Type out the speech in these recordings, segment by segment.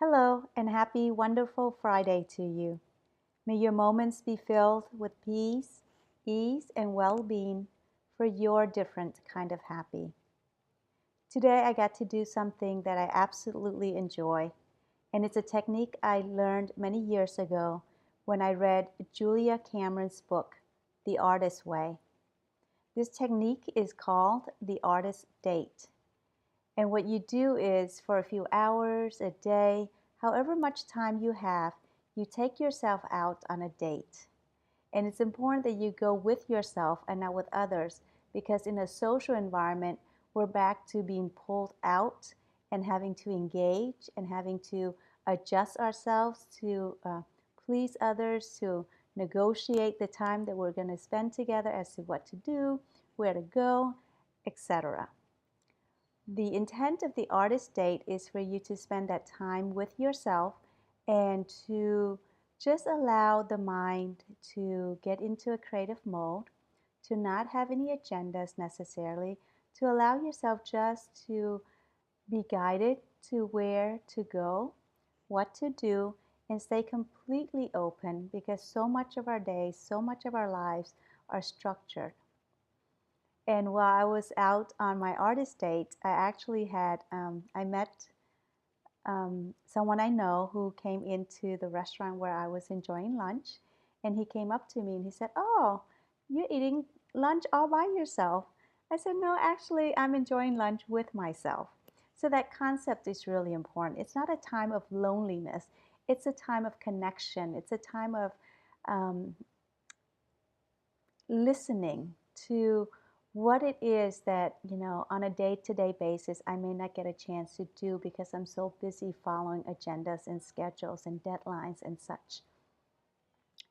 Hello and happy wonderful Friday to you. May your moments be filled with peace, ease, and well-being for your different kind of happy. Today I got to do something that I absolutely enjoy, and it's a technique I learned many years ago when I read Julia Cameron's book, The Artist's Way. This technique is called the artist date. And what you do is for a few hours, a day, however much time you have, you take yourself out on a date. And it's important that you go with yourself and not with others because in a social environment, we're back to being pulled out and having to engage and having to adjust ourselves to please others, to negotiate the time that we're going to spend together as to what to do, where to go, etc. The intent of the artist date is for you to spend that time with yourself and to just allow the mind to get into a creative mode, to not have any agendas necessarily, to allow yourself just to be guided to where to go, what to do, and stay completely open because so much of our days, so much of our lives are structured. And while I was out on my artist date, I met someone I know who came into the restaurant where I was enjoying lunch. And he came up to me and he said, "Oh, you're eating lunch all by yourself." I said, "No, actually, I'm enjoying lunch with myself." So that concept is really important. It's not a time of loneliness, it's a time of connection, it's a time of um, listening to what it is that, on a day-to-day basis, I may not get a chance to do because I'm so busy following agendas and schedules and deadlines and such.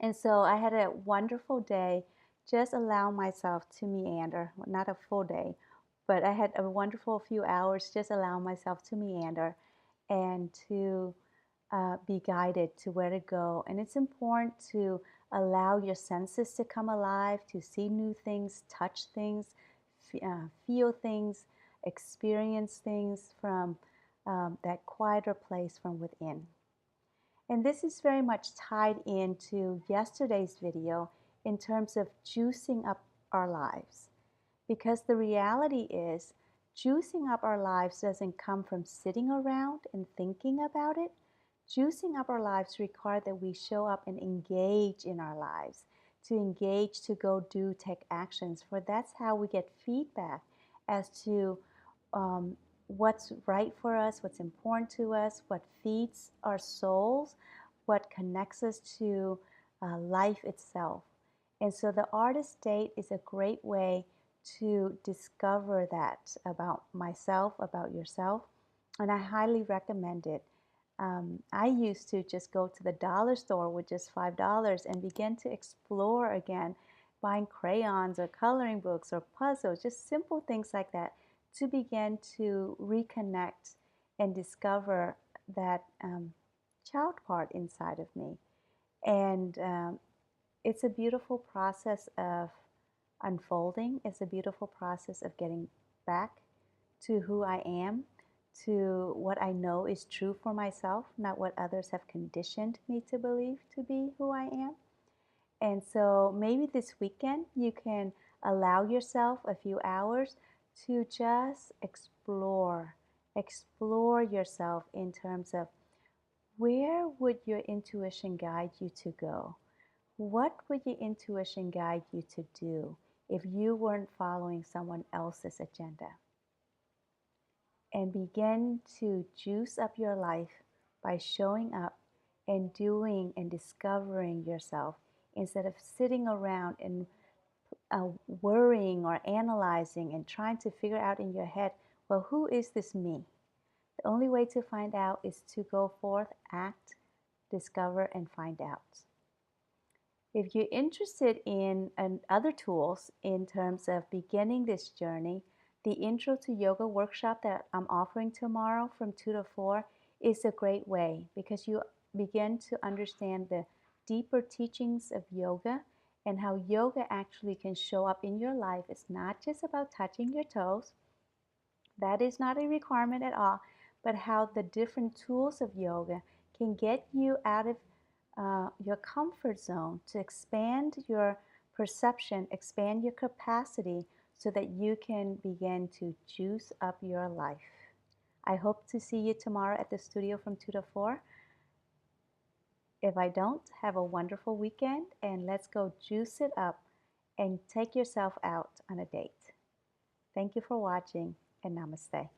And so I had a wonderful day, just allow myself to meander, not a full day, but I had a wonderful few hours, just allow myself to meander and to be guided to where to go. And it's important to allow your senses to come alive, to see new things, touch things, feel things, experience things from that quieter place from within. And this is very much tied into yesterday's video in terms of juicing up our lives. Because the reality is, juicing up our lives doesn't come from sitting around and thinking about it. Juicing up our lives requires that we show up and engage in our lives, to engage, to go do, take actions, for that's how we get feedback as to what's right for us, what's important to us, what feeds our souls, what connects us to life itself. And so the artist date is a great way to discover that about myself, about yourself, and I highly recommend it. I used to just go to the dollar store with just $5 and begin to explore again, buying crayons or coloring books or puzzles, just simple things like that, to begin to reconnect and discover that child part inside of me. And it's a beautiful process of unfolding. It's a beautiful process of getting back to who I am, to what I know is true for myself, not what others have conditioned me to believe to be who I am. And so maybe this weekend you can allow yourself a few hours to just explore yourself in terms of where would your intuition guide you to go? What would your intuition guide you to do if you weren't following someone else's agenda? And begin to juice up your life by showing up and doing and discovering yourself instead of sitting around and worrying or analyzing and trying to figure out in your head, well, who is this me? The only way to find out is to go forth, act, discover, and find out. If you're interested in other tools in terms of beginning this journey, the Intro to Yoga workshop that I'm offering tomorrow from 2 to 4 is a great way because you begin to understand the deeper teachings of yoga and how yoga actually can show up in your life. It's not just about touching your toes. That is not a requirement at all, but how the different tools of yoga can get you out of your comfort zone to expand your perception, expand your capacity so that you can begin to juice up your life. I hope to see you tomorrow at the studio from 2 to 4. If I don't, have a wonderful weekend and let's go juice it up and take yourself out on a date. Thank you for watching and namaste.